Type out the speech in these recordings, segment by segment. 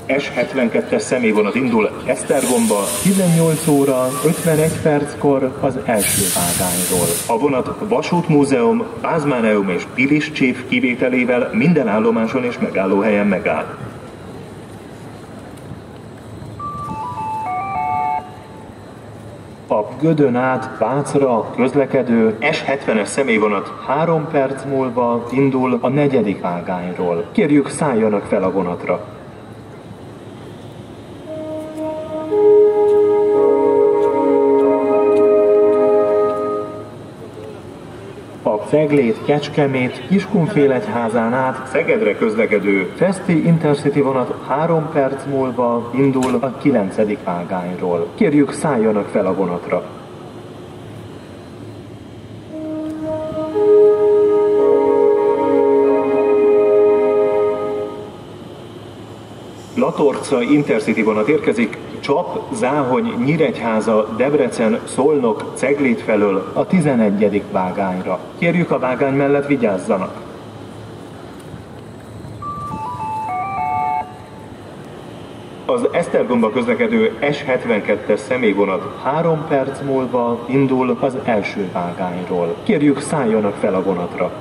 S72-es személyvonat indul Esztergomba 18 óra 51 perckor az első vágányról. A vonat Vasútmúzeum, Pázmáneum és Piliscsév kivételével minden állomáson és megállóhelyen megáll. A Gödön át Vácra közlekedő S70-es személyvonat 3 perc múlva indul a 4. vágányról. Kérjük, szálljanak fel a vonatra. A Ceglét-Kecskemét Kiskunfélegyházán át Szegedre közlekedő Feszti Intercity vonat 3 perc múlva indul a 9. vágányról. Kérjük, szálljanak fel a vonatra. Latorca Intercity vonat érkezik Csap, Záhony, Nyíregyháza, Debrecen, Szolnok, Ceglét felől a 11. vágányra. Kérjük, a vágány mellett vigyázzanak! Az Esztergomba közlekedő S72-es személyvonat 3 perc múlva indul az első vágányról. Kérjük, szálljanak fel a vonatra!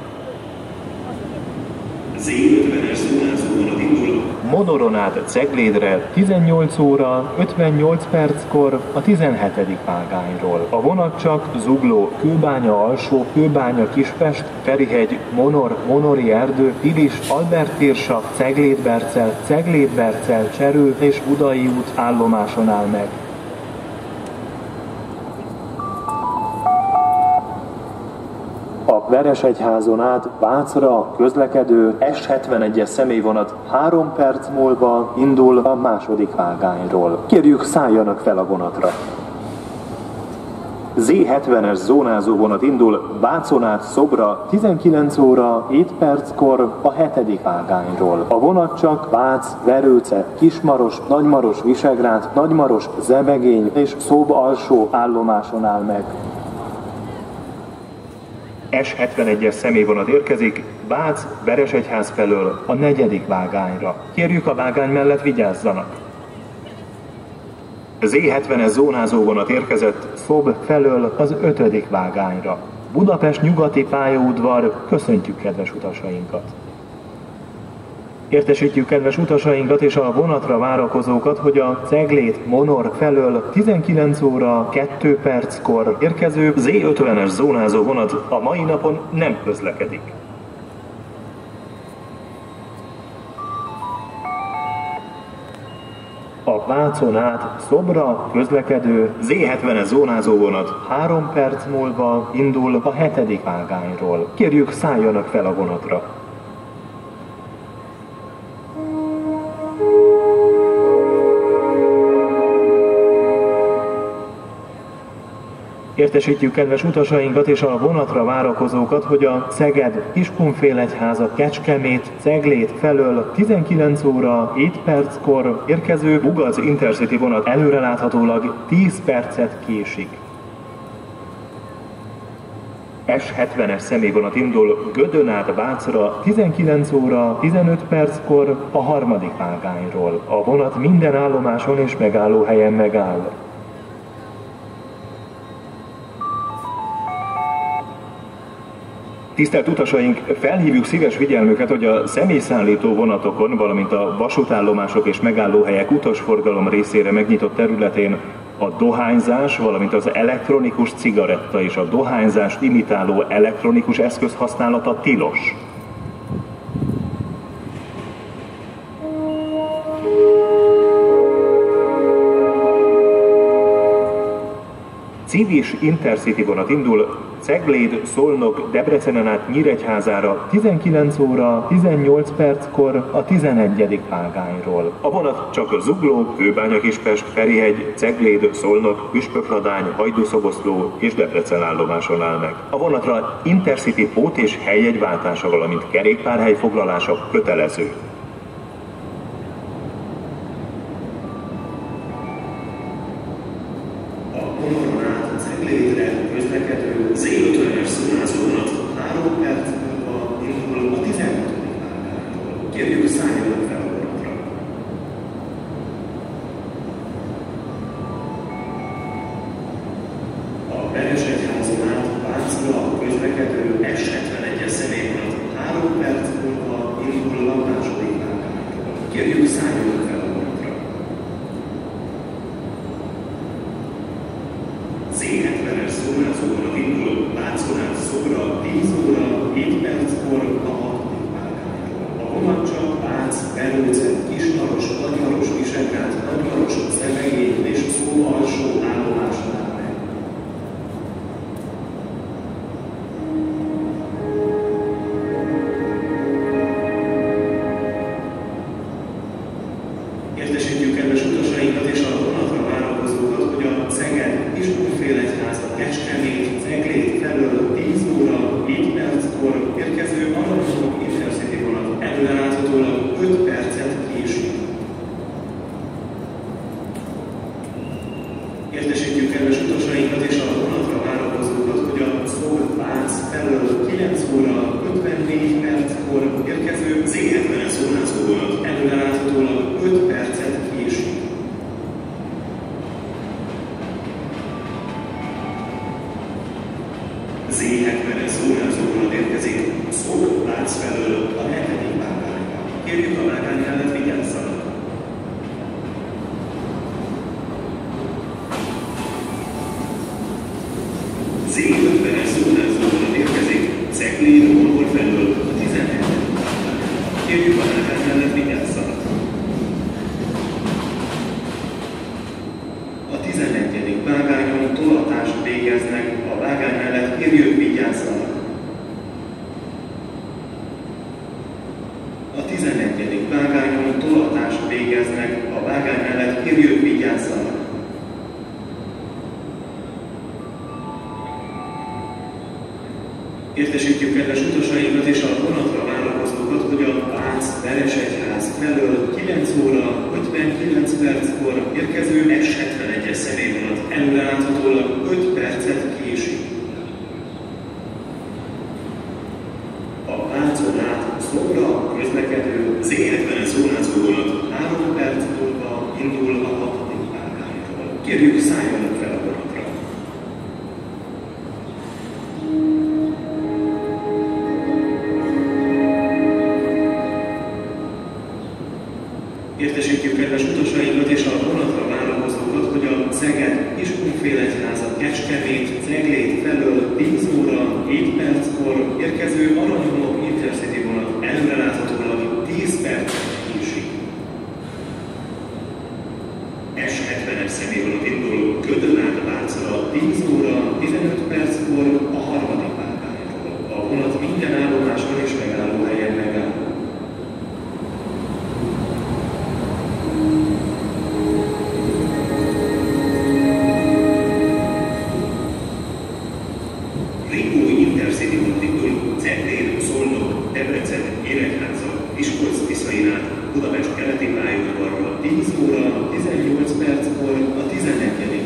Z50-es zónázó vonat indul Monoron át Ceglédre 18 óra 58 perckor a 17. vágányról. A vonat csak Zugló, Kőbánya Alsó, Kőbánya Kispest, Ferihegy, Monor, Monori Erdő, Pilis, Albert-Tirsa, Cegléd-Bercel, Cserő és Budai út állomáson áll meg. A Veresegyházon át Vácra közlekedő S71-es személyvonat 3 perc múlva indul a 2. vágányról. Kérjük, szálljanak fel a vonatra! Z70-es zónázó vonat indul Vácon át Szobra 19 óra 7 perckor a 7. vágányról. A vonat csak Vác, Verőce, Kismaros, Nagymaros, Visegrád, Nagymaros, Zebegény és Szob alsó állomáson áll meg. S71-es személyvonat érkezik Vác, Veresegyház felől a 4. vágányra. Kérjük, a vágány mellett vigyázzanak! Z70-es zónázó vonat érkezett Szob felől az 5. vágányra. Budapest nyugati pályaudvar, köszöntjük kedves utasainkat! Értesítjük kedves utasainkat és a vonatra várakozókat, hogy a Ceglét-Monor felől 19 óra 2 perckor érkező Z50-es zónázó vonat a mai napon nem közlekedik. A Vácon át Szobra közlekedő Z70-es zónázó vonat 3 perc múlva indul a 7. vágányról. Kérjük, szálljanak fel a vonatra! Értesítjük kedves utasainkat és a vonatra várakozókat, hogy a Szeged, Kiskunfélegyháza, Kecskemét, Ceglét felől 19 óra 7 perckor érkező Bugaz Intercity vonat előreláthatólag 10 percet késik. S70-es személyvonat indul Gödön át Vácra 19 óra 15 perckor a 3. vágányról. A vonat minden állomáson és megállóhelyen megáll. Tisztelt utasaink, felhívjuk szíves figyelmüket, hogy a személyszállító vonatokon, valamint a vasútállomások és megállóhelyek utasforgalom részére megnyitott területén a dohányzás, valamint az elektronikus cigaretta és a dohányzást imitáló elektronikus eszköz használata tilos. Civis Intercity vonat indul Cegléd, Szolnok, Debrecenen át Nyíregyházára 19 óra 18 perckor a 11. vágányról. A vonat csak a Zugló, Kőbánya Kispest, Ferihegy, Cegléd, Szolnok, Püspökladány, Hajdúszoboszló és Debrecen állomáson áll meg. A vonatra Intercity pót és helyjegyváltása, valamint kerékpárhely foglalása kötelező. szálljanak fel a vonatra. Z70-es szórázóvonat indul Vácon át Szobra 10 óra 7 perckor a 6. vágányról. A vonat csak Vác, Belőce, Kismaros, Nagymaros, Visegrád, Nagymaros, Szemegény és Szó alsó állomásnál megy. Értesítjük kedves utasainkat és a vonatra várakozókat, hogy a Szeged, Kiskunfélegyháza, Kecskemét, Ceglét felől 10 óra 7 perckor érkező Aranyhomok Intercity vonat előreláthatólag 5 percet késik. Értesítjük kedves utasainkat és a vonatra várakozókat, hogy a Szolc-Vác felől 9 óra 54 perckor érkező Z70-es szórázóvonat előreláthatólag 5 percet késik. Z70-es szórázóvonat érkezik Szolc-Vác felől a 7. vágányra. Kérjük a vágány mellett vigyázzanak! Z50-es szórázóvonat érkezik Ceglén-Orgol felől a 11. vágányra. Kérjük a vágány mellett vigyázzanak! A 11. vágányon tolatást végeznek, a vágány mellett kérjük vigyázzanak! A 11. vágányon tolatást végeznek, a vágány mellett kérjük vigyázzanak! Értesítjük kedves utasainkat és a vonatra várakozókat, hogy a Vác-Veresegyház felől 9 óra 59 perckor érkező S71-es személyvonat előreláthatólag 5 percet késik. A Vácon át Szobra közlekedő Z70-es szórázóvonat 3 perc múlva indul a 6. vágányról. Kérjük, szálljanak fel a vonatra! Értesítjük kedves utasainkat és a vonatra várakozókat, hogy a Szeged, Kiskunfélegyháza, Kecskemét, Ceglét felől 10 óra 7 perckor érkező Aranyhomok Intercity vonat előreláthatólag 10 percet késik. S70-es személyvonat indul Gödön át Vácra 10 óra 15 perckor a 3. vágányról. A vonat minden állomáson és megállóhelyen megáll. Intercity vonat indul Ceglén, Szolnok, Debrecen, Nyíregyháza, Miskolc-Tiszain át Budapest keleti pályaudvarra 10 óra 18 perckor a 11.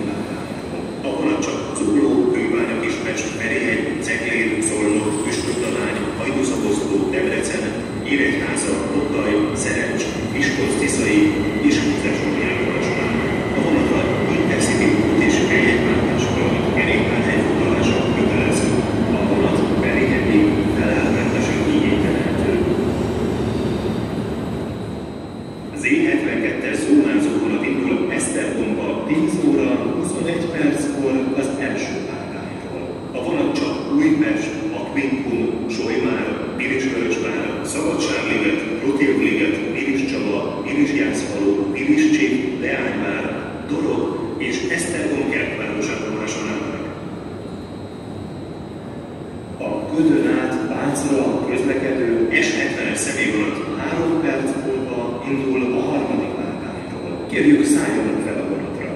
vágányról. A vonat csak Zugló, Kőbánya, Kispest, Ferihely, Ceglén, Szolnok, Püspöklavány, Hajdúszoboszló, Debrecen, Nyíregyháza, Boldaj, Szerencs, Miskolc-Tiszai és Húzásoni állomásnál. A vonatra Intercity út és jegyváltásra kerékpárhegy foglalása kötelező. A vonat Ferihegyig felállmentesen igényelhető. Z72-es zónázóvonat indul Esztergomba 10 óra 21 perckor az első vágányról. A vonat csak Újpest, Akvinkum, Solymár, Pilisvörösvár, Szabadságliget, Rotilv-liget, Piliscsaba, Pilisjászfalu, Piliscsik, Leányvár, Dorog és Esztergom kertváros állomáson áll meg. A Gödön át Vácra közlekedő S70-es személyvonat 3 perc múlva indul a 3. vágányról. Kérjük, szálljanak fel a vonatra!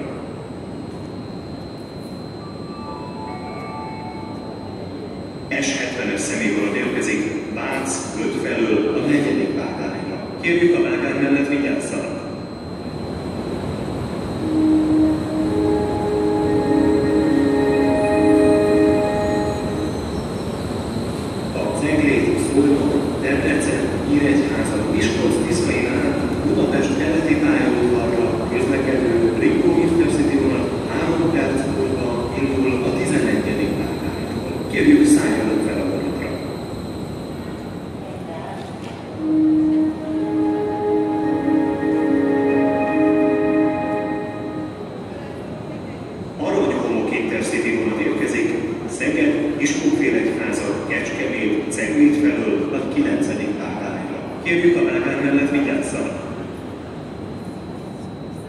S70-es személyvonat érkezik Vác 5 felől a 4. vágányra. Kérjük, a vágány mellett vigyázzanak! Debrecen, Nyíregyháza, Miskolc-Tiszain át Budapest keleti pályaudvarra közlekedő Rico Intercity vonat 3 perc múlva indul a 11. vágányról. Kérjük, szálljanak fel a vonatra!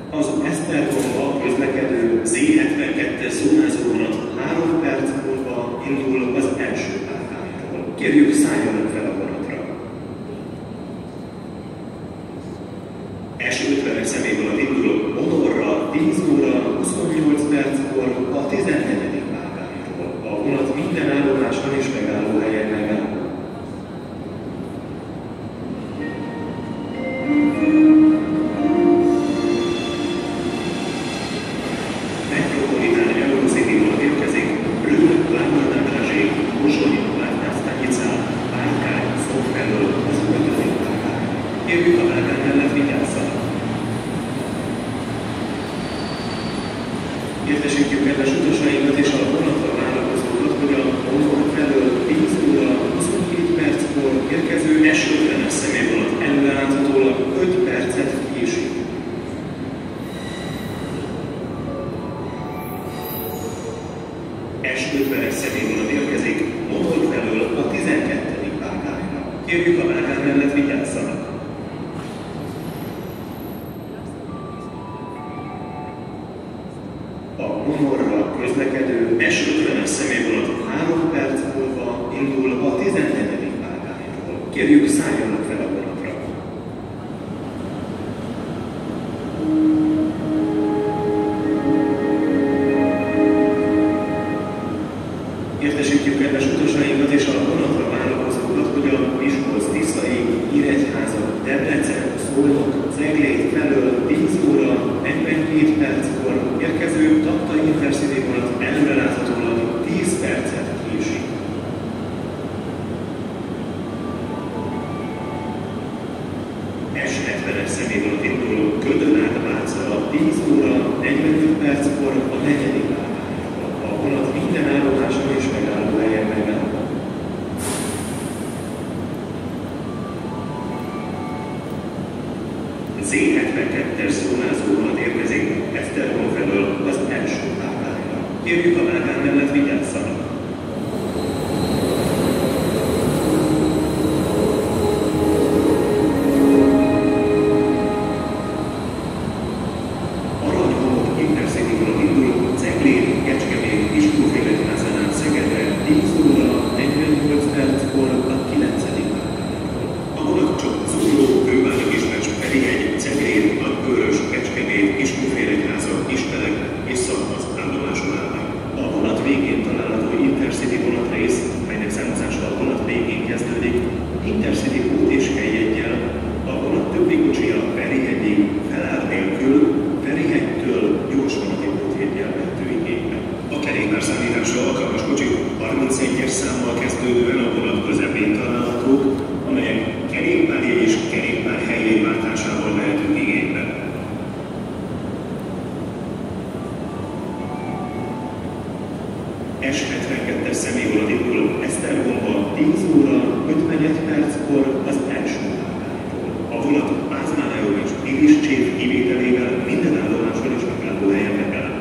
Az Esztergomba közlekedő Z72-es zónázóvonat 3 perc múlva indul az első pályáról. Kérjük, szálljanak fel a vonatra. S50-es személyvonat indul Monorra 10 óra 28 perckor a 14. pályáról. A vonat minden állomáson és megállóhelyen megáll. Értesítjük kedves utasainkat és a vonatra várakozókat, hogy a Monor felől 10 óra 27 perckor érkező S50-es személyvonat előreláthatólag 5 percet késik. S50-es személyvonat érkezik Monor felől a 12. vágányra. Kérjük, a vágány mellett vigyázzanak! A Monorra közlekedő S50-es személyvonat 3 perc múlva indul a 14. vágányról. Kérjük, szálljanak fel a vonatra. Értesítjük kedves utasainkat és a vonatra várakozókat, hogy a Miskolc-Tiszai, Nyíregyháza, Debrecen, Szolnok, Ceglét felől 10 óra 42 perckor érkező Takta Intercity vonat előreláthatólag 10 percet késik. S70-es személyvonat indul Ködön át Vácra 10 óra 45 perckor a 4. vágányról. A vonat minden állomáson és megállóhelyen megáll. Z72-es zónázó vonat érkezik Esztergom felől az első vágányra. Kérjük, a vágány mellett vigyázzanak! Aranyhomok Intercity vonat indul Ceglén, Kecskemét, Kiskunfélegyházán át Szegedre 10 óra 48 perckor a 9. vágányról. A vonat csak Zugló, Kőbánya, Kispecs, Ferihegy, Ceglén, Nagykőrös, Kecskemét, Kiskunfélegyháza, Kistelek és Szakmasz állomáson áll meg. A vonat végén található Intercity vonatrész, melynek számozása a vonat végén kezdődik, Intercity pót és helyjeggyel, a vonat többi kocsija Ferihegyig feláll nélkül, Ferihegytől gyorsvonati pótjeggyel vehető igénybe. A kerékpárszállításra alkalmas kocsik 31-es számmal kezdődően a vonat közepén találhatók, amelyek kerékpárjegy és kerékpárhelyjegy váltásával vehetők igénybe. S72-es személyvonat indul Esztergomba 10 óra 51 perckor az első vágányról. A vonat Pázmáneum és Piliscsév kivételével minden állomáson és megállóhelyen megáll.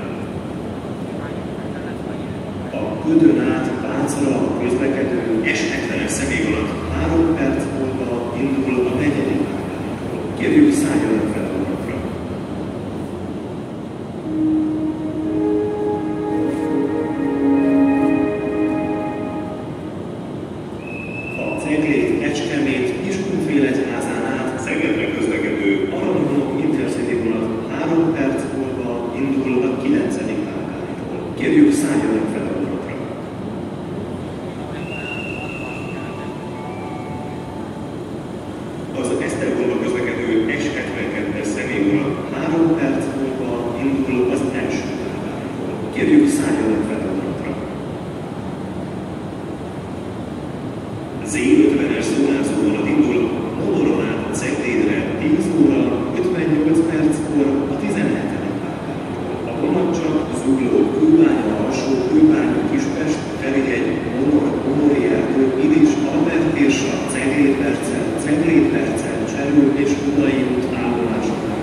A Ködön át Vácra közlekedő S70-es személyvonat 3 perc múlva indul a 4. vágányról. Kérjük, szálljanak fel a vonatra. A Ceglét, Kecskemét, Kiskunfélegyházán át Szegedre közlekedő Aranyhomok Intercity vonat 3 perc múlva indul a 9. vágányról. Kérjük, szálljanak fel a vonatra. Az Esztergomba közlekedő S72-es személyvonat 3 perc múlva indul az első vágányról. Kérjük, szálljanak fel a vonatra. Z50-es zónázó vonat indul Monoron át Ceglédre 10 óra 58 perckor a 17. vágányról. A vonat csak Zugló, Kőbánya, Alsó Kőbánya, Kispest, Ferihegy, Monor, Monori erdő, Ilis, Albert Kérsa, Ceglét-Percel, Cserül és Budai út állomásokon.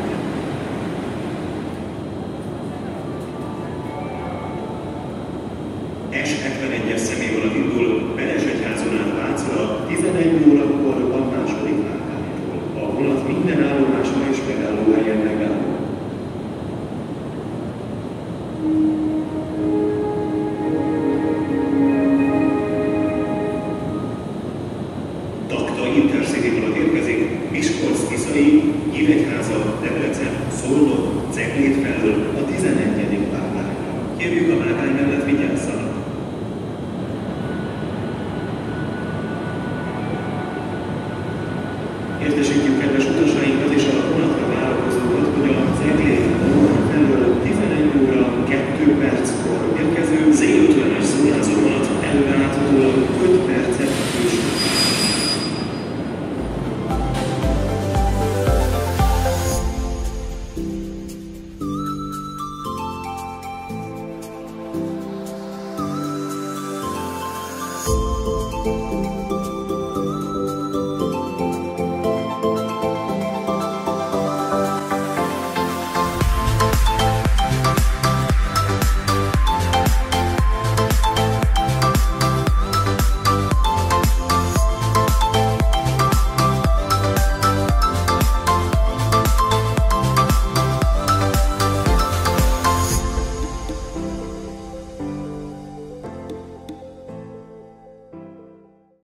Debrecen, Szolnok, Cegléd felől a 11. vágányra. Kérjük a vágány mellett vigyázzanak